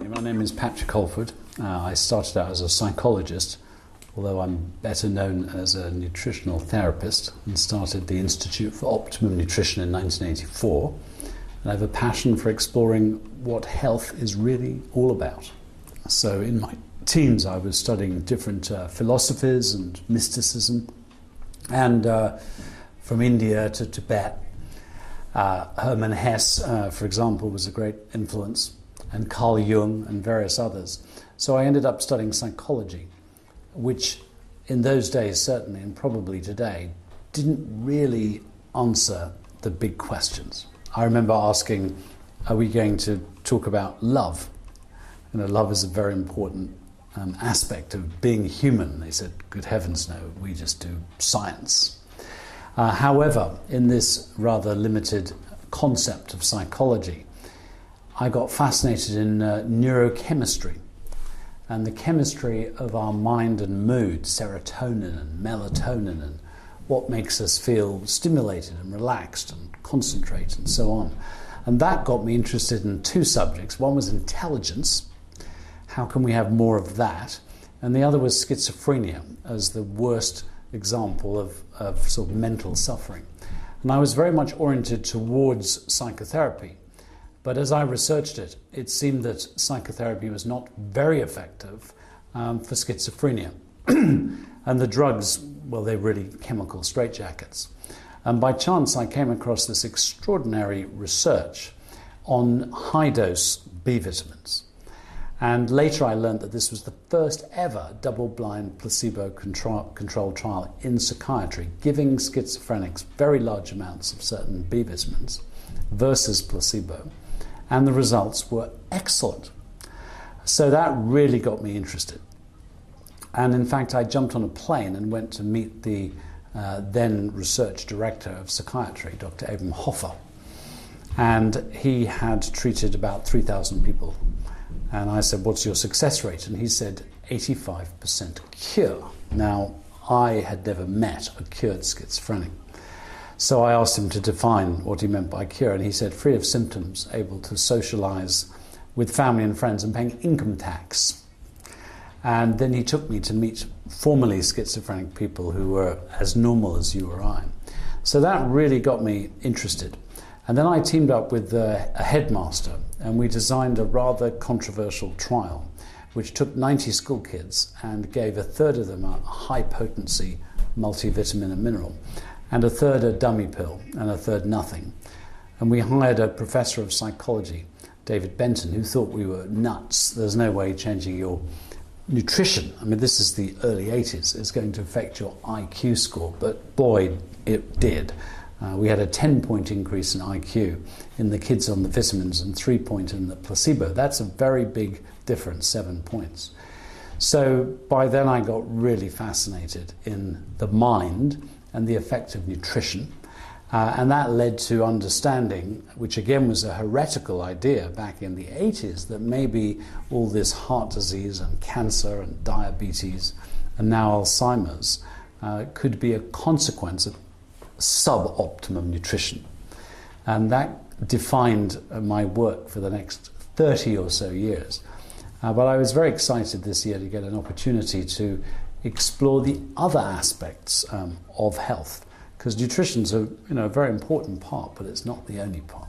My name is Patrick Holford. I started out as a psychologist, although I'm better known as a nutritional therapist, and started the Institute for Optimum Nutrition in 1984. And I have a passion for exploring what health is really all about. So in my teens I was studying different philosophies and mysticism, and from India to Tibet. Hermann Hesse, for example, was a great influence, and Carl Jung and various others. So I ended up studying psychology, which in those days certainly, and probably today, didn't really answer the big questions. I remember asking, are we going to talk about love? You know, love is a very important aspect of being human. They said, good heavens no, we just do science. However, in this rather limited concept of psychology, I got fascinated in neurochemistry and the chemistry of our mind and mood, serotonin and melatonin, and what makes us feel stimulated and relaxed and concentrate and so on. And that got me interested in two subjects. One was intelligence, how can we have more of that? And the other was schizophrenia as the worst example of sort of mental suffering. And I was very much oriented towards psychotherapy. But as I researched it, it seemed that psychotherapy was not very effective for schizophrenia. And the drugs, well, they're really chemical straitjackets. And by chance, I came across this extraordinary research on high-dose B vitamins. And later I learned that this was the first ever double-blind placebo-controlled trial in psychiatry, giving schizophrenics very large amounts of certain B vitamins versus placebo. And the results were excellent. So that really got me interested. And in fact, I jumped on a plane and went to meet the then research director of psychiatry, Dr. Patrick Holford. And he had treated about 3,000 people. And I said, what's your success rate? And he said, 85% cure. Now, I had never met a cured schizophrenic. So I asked him to define what he meant by cure, and he said free of symptoms, able to socialize with family and friends and paying income tax. And then he took me to meet formerly schizophrenic people who were as normal as you or I. So that really got me interested. And then I teamed up with a headmaster, and we designed a rather controversial trial, which took 90 school kids and gave a third of them a high-potency multivitamin and mineral, and a third a dummy pill, and a third nothing. And we hired a professor of psychology, David Benton, who thought we were nuts. There's no way changing your nutrition, I mean, this is the early 80s, is going to affect your IQ score, but boy, it did. We had a 10-point increase in IQ in the kids on the vitamins and 3-point in the placebo. That's a very big difference, 7 points. So by then I got really fascinated in the mind and the effect of nutrition. And that led to understanding, which again was a heretical idea back in the 80s, that maybe all this heart disease and cancer and diabetes and now Alzheimer's could be a consequence of suboptimum nutrition. And that defined my work for the next 30 or so years. But I was very excited this year to get an opportunity to explore the other aspects of health, because nutrition's a very important part, but it's not the only part.